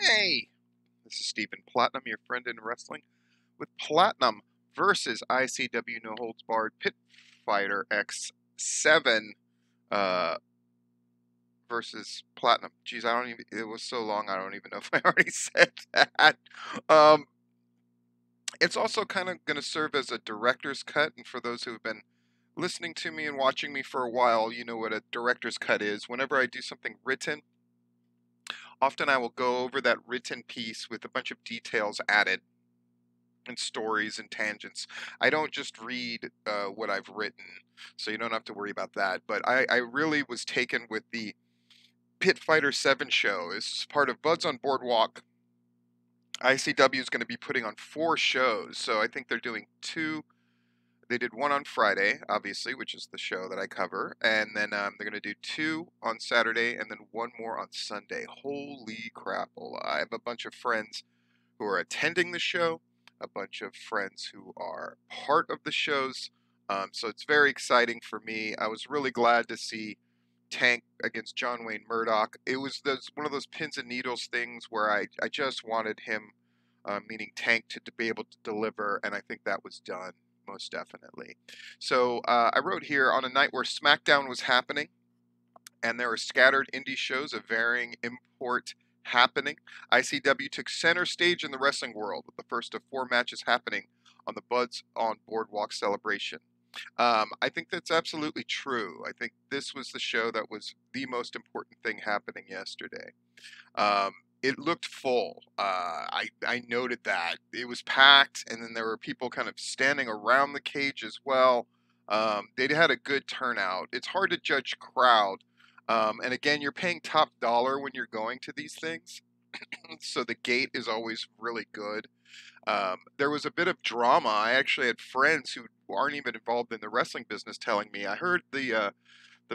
Hey, this is Stephen Platinum, your friend in wrestling, with Platinum versus ICW No Holds Barred Pit Fighter X7 uh, versus Platinum. Geez, I don't even. It was so long, I don't even know if I already said that. Um, it's also kind of going to serve as a director's cut, and for those who have been listening to me and watching me for a while, you know what a director's cut is. Whenever I do something written, often I will go over that written piece with a bunch of details added and stories and tangents. I don't just read what I've written, so you don't have to worry about that. But I really was taken with the Pit Fighter 7 show. It's part of Buds on Boardwalk. ICW is going to be putting on 4 shows, so I think they're doing 2. They did one on Friday, obviously, which is the show that I cover, and then they're going to do 2 on Saturday, and then 1 more on Sunday. Holy crapola. I have a bunch of friends who are attending the show, a bunch of friends who are part of the shows, so it's very exciting for me. I was really glad to see Tank against John Wayne Murdoch. It was one of those pins and needles things where I just wanted him, meaning Tank, to be able to deliver, and I think that was done, most definitely. So I wrote here, on a night where SmackDown was happening, and there were scattered indie shows of varying import happening, ICW took center stage in the wrestling world, with the first of 4 matches happening on the Buds on Boardwalk celebration. I think that's absolutely true. I think this was the show that was the most important thing happening yesterday. It looked full. I noted that. It was packed, and then there were people kind of standing around the cage as well. They had a good turnout. It's hard to judge crowd. And again, you're paying top dollar when you're going to these things. So the gate is always really good. There was a bit of drama. I actually had friends who aren't even involved in the wrestling business telling me, I heard the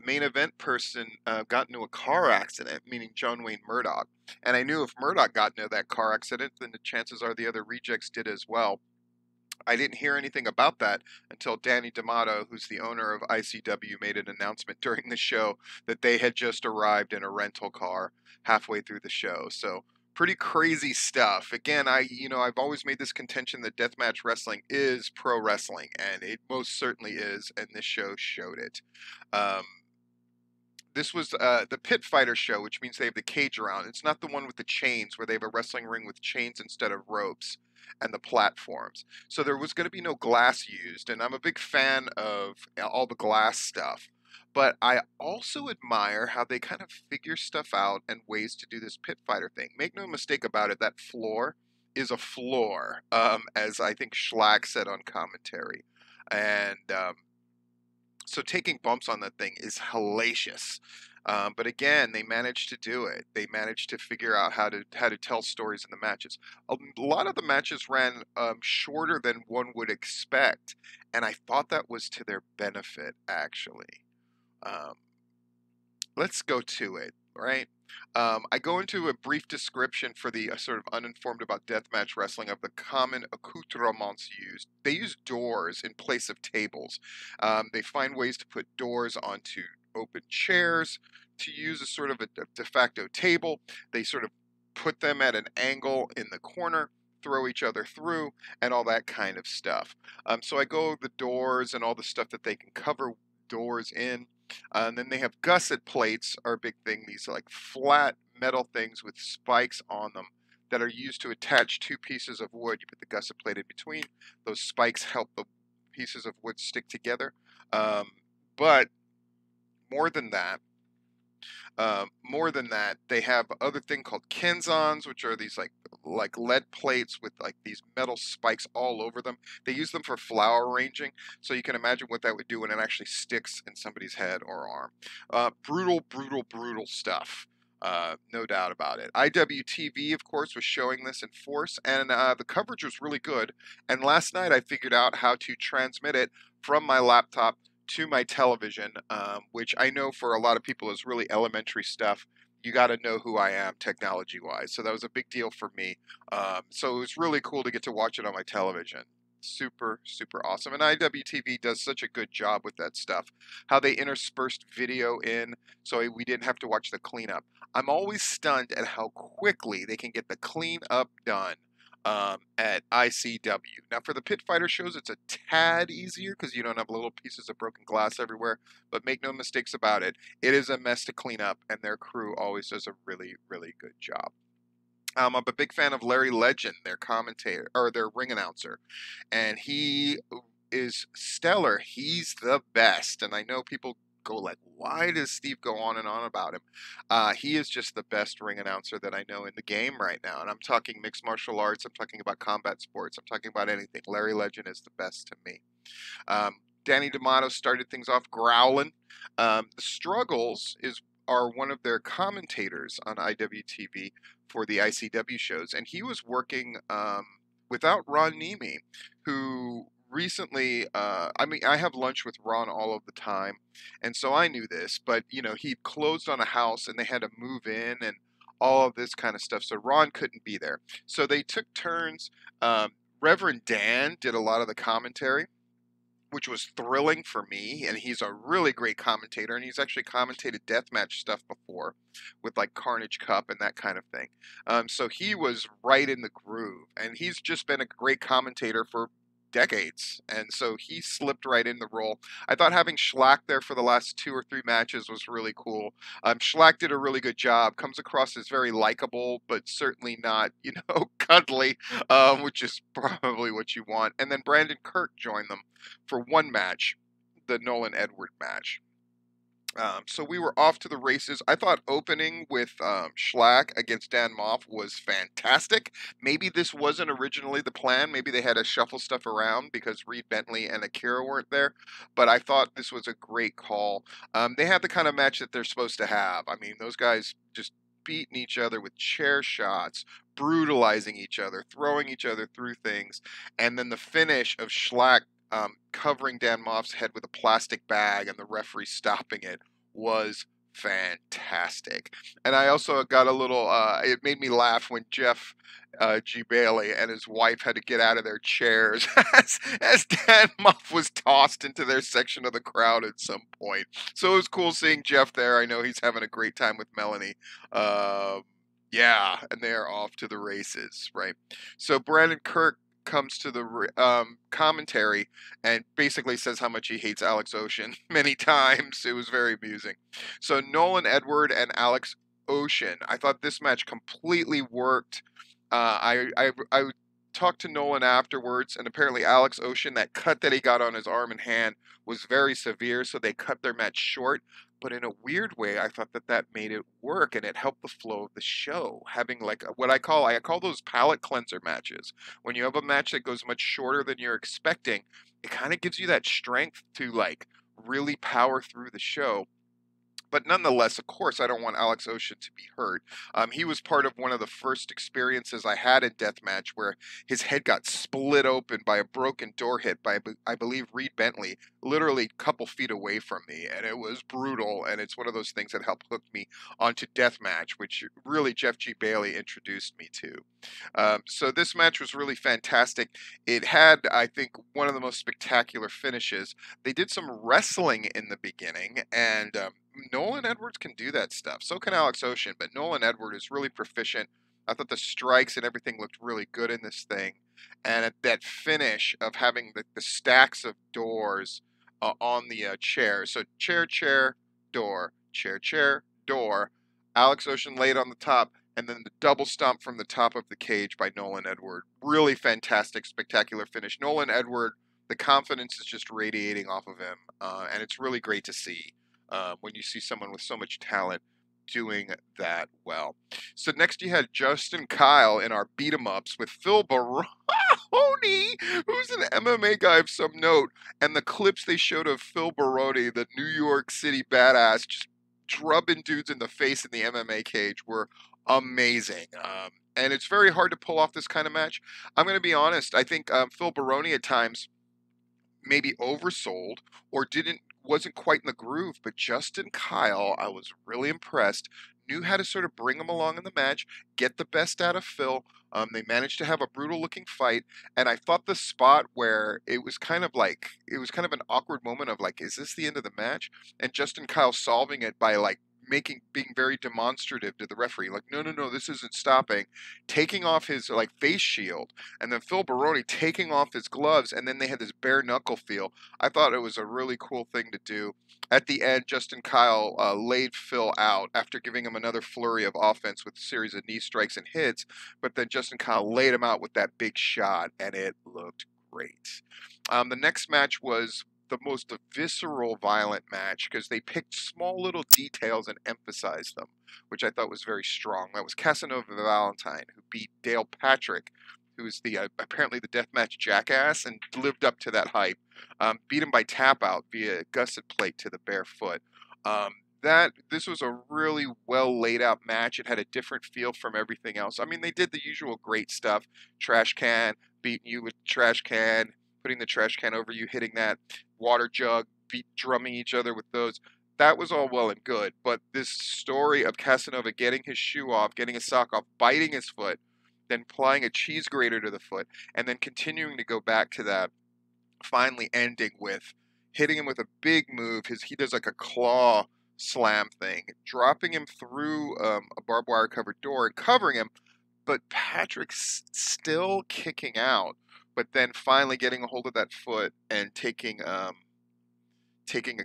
main event person got into a car accident, meaning John Wayne Murdoch. And I knew if Murdoch got into that car accident, then the chances are the other rejects did as well. I didn't hear anything about that until Danny D'Amato, who's the owner of ICW, made an announcement during the show that they had just arrived in a rental car halfway through the show. So pretty crazy stuff. Again, I've always made this contention that deathmatch wrestling is pro wrestling, and it most certainly is, and this show showed it. Um, this was the Pit Fighter show, which means they have the cage around. It's not the one with the chains where they have a wrestling ring with chains instead of ropes and the platforms. So there was going to be no glass used, and I'm a big fan of all the glass stuff. But I also admire how they kind of figure stuff out and ways to do this Pit Fighter thing. Make no mistake about it, that floor is a floor, as I think Schlack said on commentary. And so taking bumps on that thing is hellacious. But again, they managed to do it. They managed to figure out how to tell stories in the matches. A lot of the matches ran shorter than one would expect, and I thought that was to their benefit, actually. Um, let's go to it, right? I go into a brief description for the sort of uninformed about deathmatch wrestling of the common accoutrements used. They use doors in place of tables. They find ways to put doors onto open chairs to use as sort of a de facto table. They sort of put them at an angle in the corner, throw each other through, and all that kind of stuff. So I go over the doors and all the stuff that they can cover doors in. And then they have gusset plates are a big thing. These are like flat metal things with spikes on them that are used to attach 2 pieces of wood. You put the gusset plate in between. Those spikes help the pieces of wood stick together. But more than that, they have other thing called kenzons, which are these like lead plates with like these metal spikes all over them. They use them for flower arranging, so you can imagine what that would do when it actually sticks in somebody's head or arm. Brutal, brutal, brutal stuff. No doubt about it. IWTV, of course, was showing this in force, and the coverage was really good. And last night I figured out how to transmit it from my laptop to my television, which I know for a lot of people is really elementary stuff. You got to know who I am technology-wise. So that was a big deal for me. So it was really cool to get to watch it on my television. Super, super awesome. And IWTV does such a good job with that stuff. How they interspersed video in, so we didn't have to watch the cleanup. I'm always stunned at how quickly they can get the clean-up done at ICW. Now, for the Pit Fighter shows, it's a tad easier because you don't have little pieces of broken glass everywhere, but make no mistakes about it, it is a mess to clean up, and their crew always does a really, really good job. I'm a big fan of Larry Legend, their commentator or their ring announcer, and he is stellar. He's the best, and I know people go like, "Why does Steve go on and on about him?" He is just the best ring announcer that I know in the game right now, and I'm talking mixed martial arts. I'm talking about combat sports. I'm talking about anything. Larry Legend is the best to me. Danny D'Amato started things off growling. The Struggles are one of their commentators on IWTV for the ICW shows, and he was working without Ron Nemi, who recently, I mean, I have lunch with Ron all of the time, and so I knew this, but he closed on a house and they had to move in and all of this kind of stuff, so Ron couldn't be there. So they took turns. Reverend Dan did a lot of the commentary, which was thrilling for me, and he's a really great commentator, and he's actually commentated deathmatch stuff before with like Carnage Cup and that kind of thing. So he was right in the groove, and he's just been a great commentator for decades, and so he slipped right in the role. I thought having Schlack there for the last 2 or 3 matches was really cool. Schlack did a really good job, comes across as very likable, but certainly not, cuddly, which is probably what you want. And then Brandon Kirk joined them for one match, the Nolan Edward match. So we were off to the races. I thought opening with Schlack against Dan Moff was fantastic. Maybe this wasn't originally the plan. Maybe they had to shuffle stuff around because Reed Bentley and Akira weren't there. But I thought this was a great call. They have the kind of match that they're supposed to have. I mean, those guys just beating each other with chair shots, brutalizing each other, throwing each other through things. And then the finish of Schlack covering Dan Moff's head with a plastic bag and the referee stopping it was fantastic. And I also got a little, it made me laugh when Jeff G. Bailey and his wife had to get out of their chairs as Dan Moff was tossed into their section of the crowd at some point. So it was cool seeing Jeff there. I know he's having a great time with Melanie. Yeah, and they're off to the races, right? So Brandon Kirk comes to the commentary and basically says how much he hates Alex Ocean many times. It was very amusing. So Nolan Edward and Alex Ocean, I thought this match completely worked. I talked to Nolan afterwards, and apparently Alex Ocean, that cut that he got on his arm and hand was very severe, so they cut their match short. But in a weird way, I thought that made it work, and it helped the flow of the show. Having like what I call those palate cleanser matches. When you have a match that goes much shorter than you're expecting, it kind of gives you that strength to like really power through the show. But nonetheless, of course, I don't want Alex Ocean to be hurt. He was part of one of the first experiences I had in deathmatch where his head got split open by a broken door hit by, I believe, Reed Bentley, literally a couple feet away from me. And it was brutal, and it's one of those things that helped hook me onto deathmatch, which really Jeff G. Bailey introduced me to. So this match was really fantastic. It had, I think, one of the most spectacular finishes. They did some wrestling in the beginning, and Nolan Edwards can do that stuff. So can Alex Ocean, but Nolan Edwards is really proficient. I thought the strikes and everything looked really good in this thing. And at that finish of having the stacks of doors on the chair. So chair, chair, door, chair, chair, door. Alex Ocean laid on the top, and then the double stomp from the top of the cage by Nolan Edward. Really fantastic, spectacular finish. Nolan Edward, the confidence is just radiating off of him, and it's really great to see. When you see someone with so much talent doing that well. So next you had Justin Kyle in our beat 'em ups with Phil Baroni, who's an MMA guy of some note, and the clips they showed of Phil Baroni, the New York City badass, just drubbing dudes in the face in the MMA cage were amazing. And it's very hard to pull off this kind of match. I'm going to be honest. I think Phil Baroni at times maybe oversold or wasn't quite in the groove, but Justin Kyle, I was really impressed, knew how to sort of bring him along in the match, get the best out of Phil. They managed to have a brutal looking fight, and I thought the spot where it was kind of an awkward moment of like, is this the end of the match? And Justin Kyle solving it by like being very demonstrative to the referee, like, no, no, no, this isn't stopping, taking off his like face shield, and then Phil Baroni taking off his gloves, and then they had this bare knuckle feel. I thought it was a really cool thing to do. At the end, Justin Kyle laid Phil out after giving him another flurry of offense with a series of knee strikes and hits, but then Justin Kyle laid him out with that big shot, and it looked great. The next match was the most visceral, violent match because they picked small little details and emphasized them, which I thought was very strong. That was Casanova Valentine, who beat Dale Patrick, who is the apparently the deathmatch jackass and lived up to that hype. Beat him by tap out via gusset plate to the bare foot. This was a really well laid out match. It had a different feel from everything else. I mean, they did the usual great stuff: trash can, beating you with trash can, putting the trash can over you, hitting that water jug, drumming each other with those. That was all well and good, but this story of Casanova getting his shoe off, getting his sock off, biting his foot, then applying a cheese grater to the foot, and then continuing to go back to that, finally ending with hitting him with a big move. He does like a claw slam thing, dropping him through a barbed wire covered door and covering him, but Patrick's still kicking out, but then finally getting a hold of that foot and taking a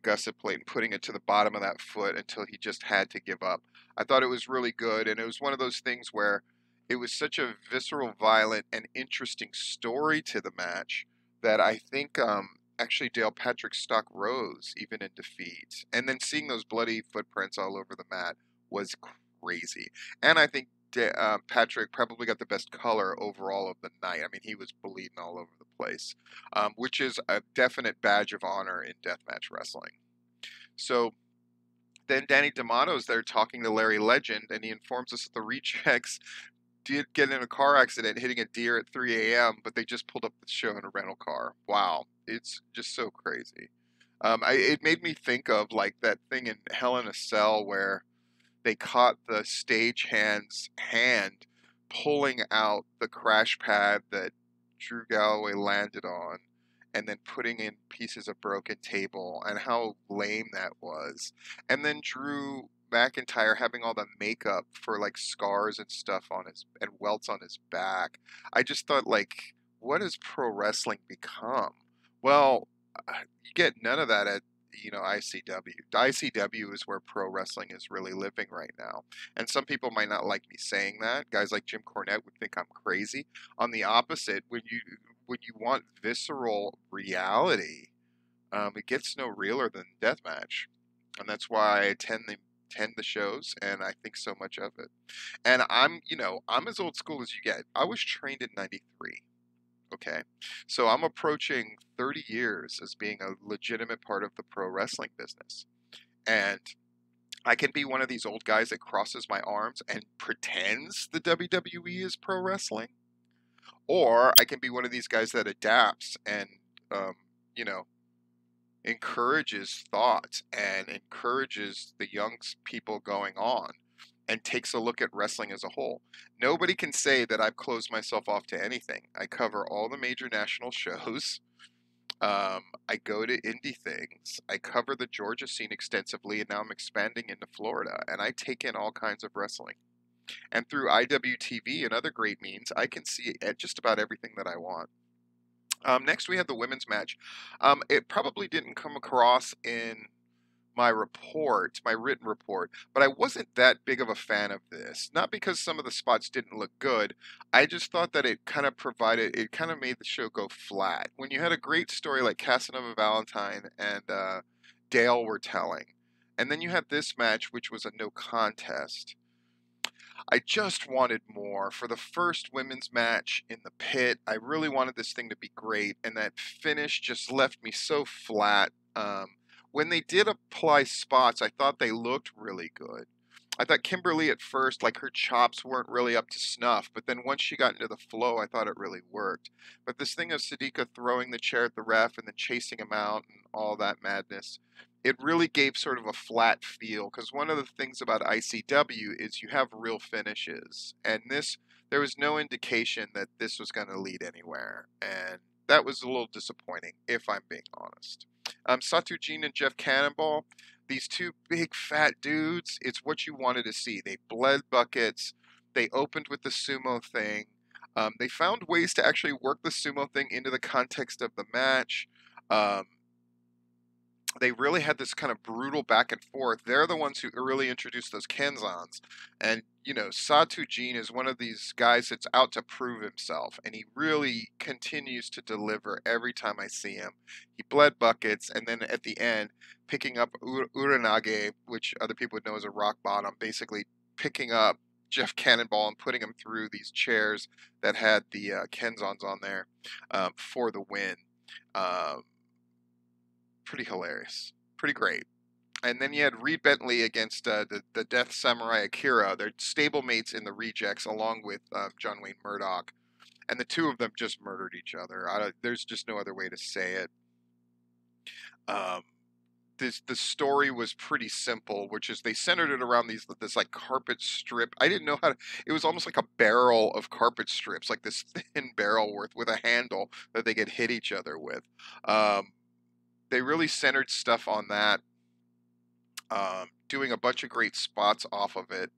gusset plate and putting it to the bottom of that foot until he just had to give up. I thought it was really good, and it was one of those things where it was such a visceral, violent, and interesting story to the match that I think actually Dale Patrick's stock rose even in defeat. And then seeing those bloody footprints all over the mat was crazy. And I think Patrick probably got the best color overall of the night. I mean, he was bleeding all over the place, which is a definite badge of honor in deathmatch wrestling. So then Danny D'Amato's there talking to Larry Legend, and he informs us that the Rejects did get in a car accident hitting a deer at 3 a.m., but they just pulled up the show in a rental car. Wow, it's just so crazy. It made me think of like that thing in Hell in a Cell where they caught the stagehand's hand pulling out the crash pad that Drew Galloway landed on and then putting in pieces of broken table, and how lame that was. And then Drew McIntyre having all the makeup for like scars and stuff on his and welts on his back. I just thought, like, what has pro wrestling become? Well, you get none of that at ICW. ICW is where pro wrestling is really living right now. And some people might not like me saying that. Guys like Jim Cornette would think I'm crazy. On the opposite, when you want visceral reality, it gets no realer than deathmatch. And that's why I attend the shows, and I think so much of it. And I'm as old school as you get. I was trained in '93. Okay, so I'm approaching 30 years as being a legitimate part of the pro wrestling business. And I can be one of these old guys that crosses my arms and pretends the WWE is pro wrestling. Or I can be one of these guys that adapts and, you know, encourages thought and encourages the young people going on and takes a look at wrestling as a whole. Nobody can say that I've closed myself off to anything. I cover all the major national shows. I go to indie things. I cover the Georgia scene extensively, and now I'm expanding into Florida, and I take in all kinds of wrestling. And through IWTV and other great means, I can see just about everything that I want. Next, we have the women's match. It probably didn't come across in my report, my written report, but I wasn't that big of a fan of this. Not because some of the spots didn't look good. I just thought that it kind of made the show go flat. When you had a great story like Casanova Valentine and Dale were telling, and then you had this match, which was a no contest. I just wanted more. For the first women's match in the pit, I really wanted this thing to be great, and that finish just left me so flat. When they did apply spots, I thought they looked really good. I thought Kimberly at first, like, her chops weren't really up to snuff, but then once she got into the flow, I thought it really worked. But this thing of Sadika throwing the chair at the ref and then chasing him out and all that madness, it really gave sort of a flat feel, because one of the things about ICW is you have real finishes, and there was no indication that this was going to lead anywhere, and that was a little disappointing, if I'm being honest. Satujin and Jeff Cannonball, these two big fat dudes, it's what you wanted to see. They bled buckets. They opened with the sumo thing. They found ways to actually work the sumo thing into the context of the match. Um, they really had this kind of brutal back and forth. They're the ones who really introduced those Kenzans. And, you know, Satu Jin is one of these guys that's out to prove himself. And he really continues to deliver every time I see him. He bled buckets. And then at the end, picking up Uranage, which other people would know as a rock bottom, basically picking up Jeff Cannonball and putting him through these chairs that had the Kenzans on there for the win. Pretty hilarious, pretty great. And then you had Reed Bentley against the Death Samurai Akira. They're stablemates in the Rejects, along with John Wayne Murdoch, and the two of them just murdered each other. There's just no other way to say it. The story was pretty simple, which is they centered it around this like carpet strip. I didn't know how to. It was almost like a barrel of carpet strips, like this thin barrel with a handle that they could hit each other with. They really centered stuff on that, doing a bunch of great spots off of it.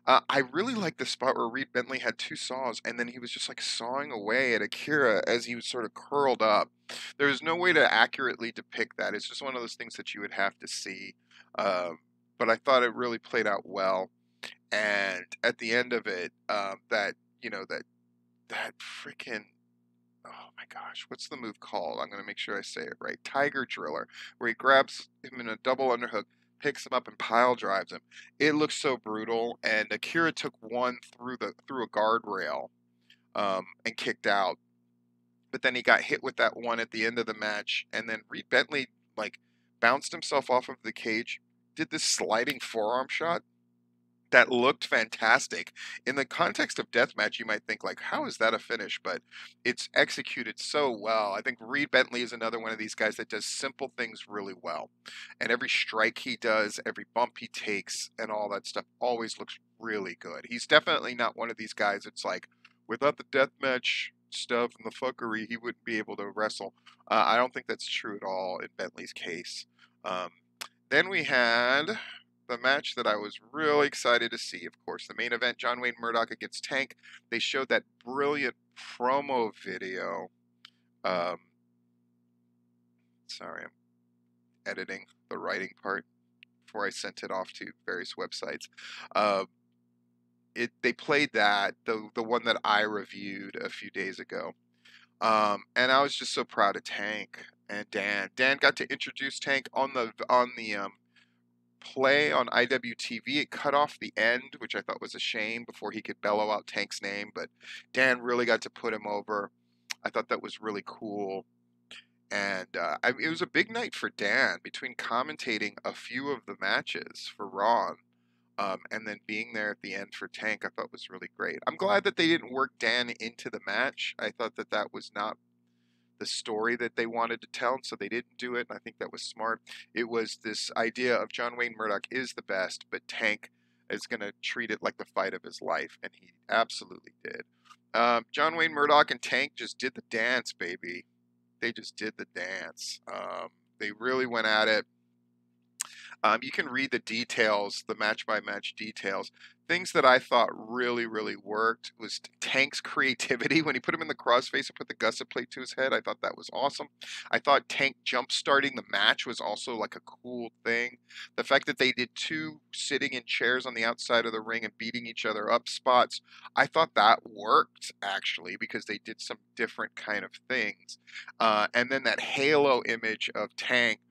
I really like the spot where Reed Bentley had two saws, and then he was just like sawing away at Akira as he was sort of curled up. There's no way to accurately depict that. It's just one of those things that you would have to see. But I thought it really played out well. And at the end of it, that freaking, oh my gosh, what's the move called? I'm going to make sure I say it right. Tiger Driller, where he grabs him in a double underhook, picks him up, and pile drives him. It looks so brutal, and Akira took one through a guardrail and kicked out. But then he got hit with that one at the end of the match, and then Reed Bentley like bounced himself off of the cage, did this sliding forearm shot that looked fantastic. In the context of deathmatch, you might think like, how is that a finish? But it's executed so well. I think Reed Bentley is another one of these guys that does simple things really well. And every strike he does, every bump he takes, and all that stuff always looks really good. He's definitely not one of these guys that's like, without the deathmatch stuff and the fuckery, he wouldn't be able to wrestle. I don't think that's true at all in Bentley's case. Then we had the match that I was really excited to see, of course, the main event, John Wayne Murdoch against Tank. They showed that brilliant promo video. Sorry, I'm editing the writing part before I sent it off to various websites. They played that, the one that I reviewed a few days ago. And I was just so proud of Tank and Dan. Dan got to introduce Tank on the play on IWTV. It cut off the end, which I thought was a shame, before he could bellow out Tank's name, but Dan really got to put him over. I thought that was really cool. And it was a big night for Dan, between commentating a few of the matches for Raw and then being there at the end for Tank. I thought was really great. I'm glad that they didn't work Dan into the match. I thought that was not the story that they wanted to tell, and so they didn't do it, and I think that was smart. It was this idea of John Wayne Murdoch is the best, but Tank is going to treat it like the fight of his life, and he absolutely did. John Wayne Murdoch and Tank just did the dance, baby. They just did the dance. They really went at it. You can read the details, the match-by-match details. Things that I thought really, really worked was Tank's creativity. When he put him in the crossface and put the gusset plate to his head, I thought that was awesome. I thought Tank jump-starting the match was also like a cool thing. The fact that they did two sitting in chairs on the outside of the ring and beating each other up spots, I thought that worked, actually, because they did some different kind of things. And then that halo image of Tank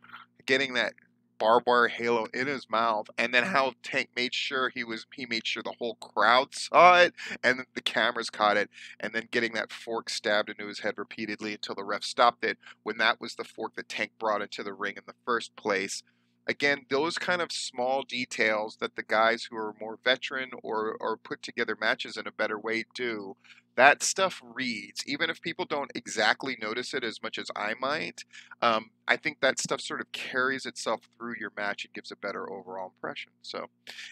getting that barbed wire halo in his mouth, and then how Tank made sure he made sure the whole crowd saw it, and then the cameras caught it, and then getting that fork stabbed into his head repeatedly until the ref stopped it, when that was the fork that Tank brought into the ring in the first place. Again, those kind of small details that the guys who are more veteran or put together matches in a better way do, that stuff reads, even if people don't exactly notice it as much as I might. I think that stuff sort of carries itself through your match and gives a better overall impression. So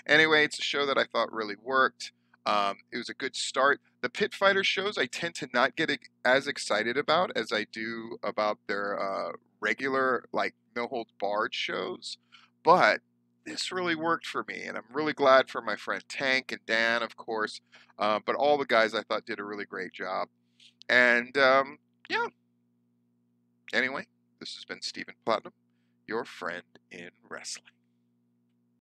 anyway, it's a show that I thought really worked. It was a good start. The Pit Fighter shows I tend to not get as excited about as I do about their regular, like, no holds barred shows. But this really worked for me, and I'm really glad for my friend Tank and Dan, of course, but all the guys I thought did a really great job. And yeah, anyway, this has been Stephen Platinum, your friend in wrestling.